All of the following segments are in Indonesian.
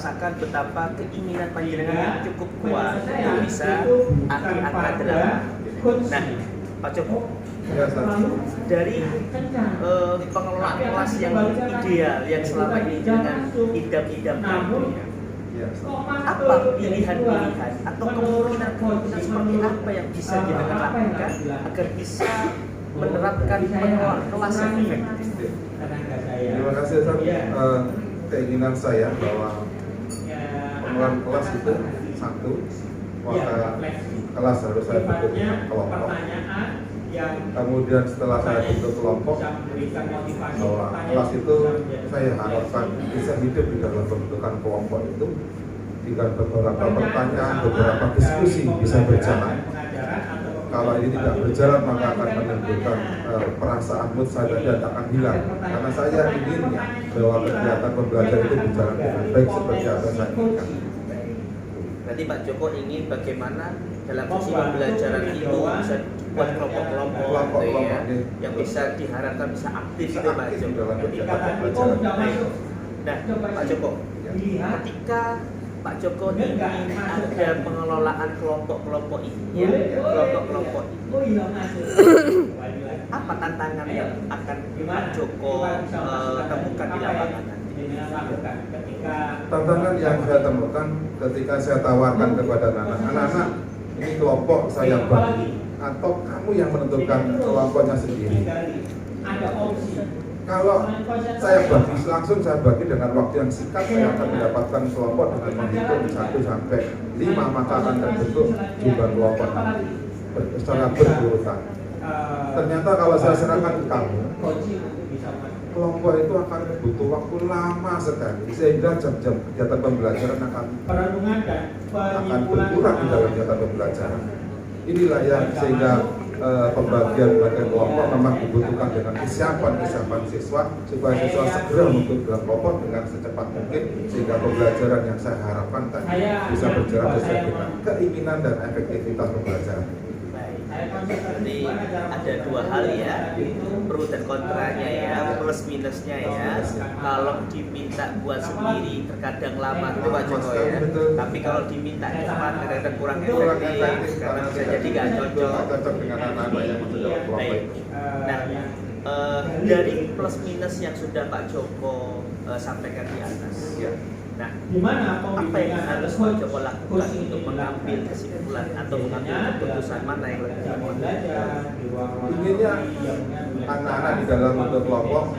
merasakan betapa keinginan panjenengan yang cukup kuat untuk bisa akhir angka 8. Nah, Pak Joko, dari pengelolaan kelas yang ideal yang selama ini dengan idam-idamkan ya, apa pilihan-pilihan atau kemungkinan seperti apa yang bisa jenengan lakukan agar bisa menerapkan pengelolaan kelas yang efektif? Terima kasih Ustaz. Keinginan saya bahwa pengelolaan kelas itu satu, maka kelas harus saya bentuk dengan kelompok. Kemudian setelah saya bentuk kelompok, bahwa kelas itu saya harapkan bisa hidup di dalam pembentukan kelompok itu dengan beberapa pertanyaan, beberapa diskusi bisa berjalan. Kalau ini tidak berjalan maka akan menimbulkan perasaan mood saya tadi akan hilang. Karena saya inginnya bahwa kegiatan pembelajaran itu berjalan dengan baik seperti apa yang saya inginkan. Berarti Pak Joko ingin bagaimana dalam sisi pembelajaran itu bisa buat kelompok-kelompok ya, yang bisa diharapkan bisa aktif itu Pak Joko. Nah, Pak Joko, ketika Pak Joko ingin ada pengelolaan kelompok-kelompok ini, kelompok-kelompok ini, apa tantangan yang akan Pak Joko temukan di lapangan? Tantangan yang saya temukan ketika saya tawarkan kepada anak-anak, ini kelompok saya bagi atau kamu yang menentukan kelompoknya sendiri. Kalau saya bagi langsung, saya bagi dengan waktu yang singkat, saya akan mendapatkan kelompok dengan menghitung 1 sampai 5, maka akan terbentuk jumlah kelompok nanti secara berurutan. Ternyata kalau saya serahkan ke kamu, kelompok itu akan butuh waktu lama sekali sehingga jam-jam kegiatan pembelajaran akan berkurang di dalam kegiatan pembelajaran. Inilah yang sehingga pembagian kelompok memang dibutuhkan dengan kesiapan siswa supaya siswa segera untuk dalam kelompok dengan secepat mungkin sehingga pembelajaran yang saya harapkan tadi bisa berjalan sesuai dengan keinginan dan efektivitas pembelajaran. Jadi ada 2 hal ya, pro dan kontranya ya, plus minusnya ya. Kalau diminta buat sendiri terkadang lama itu Pak Joko ya, tapi kalau diminta cepat kadang-kadang kurang efektif karena bisa jadi nggak cocok dengan anak-anak yang menjadi kelompok itu. Nah, dari plus minus yang sudah Pak Joko sampaikan di atas ya. Nah, apa yang harus Pak Joko lakukan untuk mengambil kesimpulan atau mengambil keputusan mana yang lebih tepat? Intinya anak-anak di dalam bentuk kelompok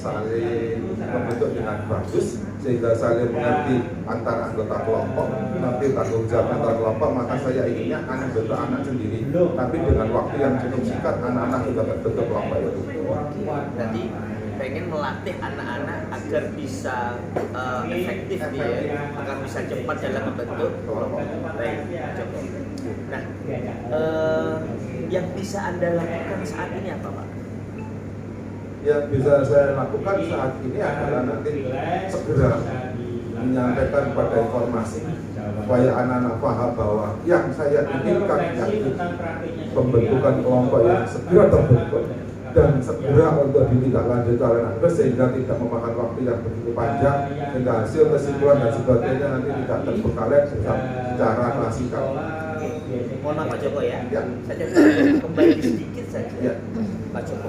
saling membentuk dengan bagus sehingga saling mengerti antar anggota kelompok, nanti tanggung jawab antar kelompok. Maka saya inginnya anak bentuk anak sendiri, tapi dengan waktu yang cukup singkat anak-anak juga bentuk kelompok itu. Jadi pengen melatih anak-anak agar bisa efektif dia, agar bisa cepat dalam membentuk kelompok. Baik, Joko. Nah, yang bisa Anda lakukan saat ini apa, Pak? Yang bisa saya lakukan saat ini adalah nanti segera menyampaikan pada informasi supaya anak-anak paham bahwa yang saya inginkan yaitu pembentukan kelompok yang segera terbentuk dan segera untuk ditindaklanjuti oleh anak sehingga tidak memakan waktu yang begitu panjang sehingga hasil kesimpulan dan sebagainya nanti tidak terbengkalai secara klasikal. Mohon maaf Pak Joko ya. Saya kembali sedikit saja. Pak Joko.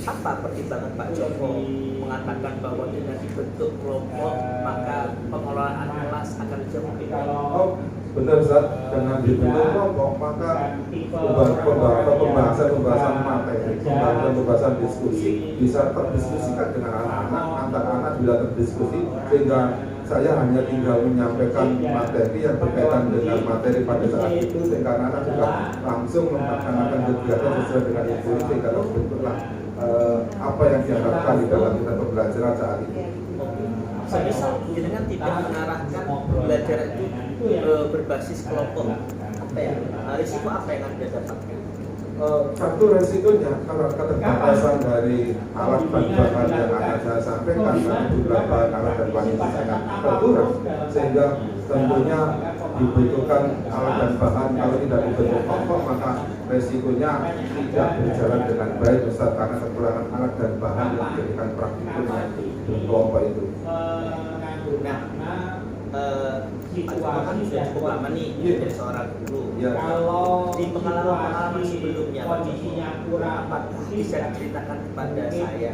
Apa pertimbangan Pak Joko mengatakan bahwa dengan dibentuk kelompok maka pengelolaan kelas akan jauh lebih baik? Oh, benar Zat, dengan dibentuk kelompok maka pembahasan materi, pembahasan diskusi bisa terdiskusikan dengan anak-anak, antar anak bila terdiskusi sehingga saya hanya tinggal menyampaikan materi yang berkaitan dengan materi pada saat itu sehingga anak-anak juga langsung melaksanakan kegiatan sesuai dengan itu sehingga terbentuklah apa yang diharapkan di dalam kita pembelajaran saat ini. Semisal dengan tidak mengarahkan pembelajaran itu berbasis kelompok, apa ya? Risiko apa yang Anda dapatkan? Satu resikonya kalau keterbatasan dari alat bahan yang akan saya sampaikan karena beberapa alat dan bahan itu sangat berkurang sehingga tentunya dibutuhkan alat dan bahan kalau tidak dibentuk kelompok maka resikonya tidak berjalan dengan baik besar karena kekurangan alat dan bahan yang menjadikan praktikum di kelompok itu. Nah, Pak Joko kan sudah cukup lama nih jadi seorang guru. Ya. Di pengalaman sebelumnya Pak Joko, apakah bisa diceritakan kepada saya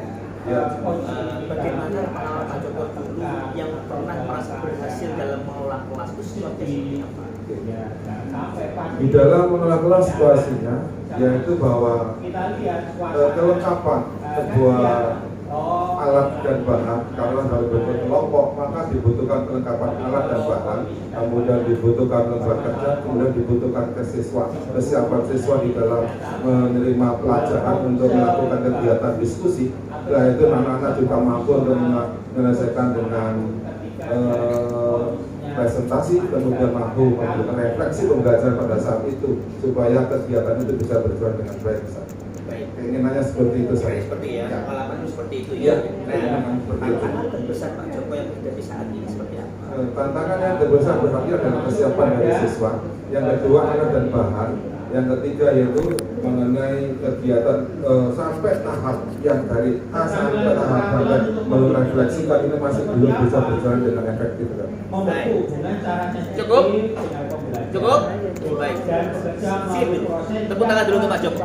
bagaimana pengalaman Pak Joko dulu yang pernah merasa berhasil dalam mengelola kelas itu seperti apa? Di dalam mengelola kelas situasinya yaitu bahwa kelengkapan sebuah alat dan bahan karena dalam bentuk kelompok maka dibutuhkan kelengkapan alat dan bahan, kemudian dibutuhkan lembaga kerja, kemudian dibutuhkan kesiapan siswa di dalam menerima pelajaran untuk melakukan kegiatan diskusi. Setelah itu anak-anak juga mampu untuk menyelesaikan dengan presentasi, kemudian mampu memberikan refleksi pembelajaran pada saat itu supaya kegiatan itu bisa berjalan dengan baik. Keinginannya seperti itu saya. Seperti ya, pengalaman seperti itu ya. Nah, tantangan terbesar Pak Joko yang terjadi saat ini seperti apa? Tantangan yang terbesar berarti adalah kesiapan dari siswa. Yang kedua alat dan bahan. Yang ketiga yaitu mengenai kegiatan sampai tahap yang dari A sampai tahap sampai merefleksikan ini masih belum bisa berjalan dengan efektif. Cukup? Cukup? Baik. Sip. Tepuk tangan dulu untuk Pak Joko.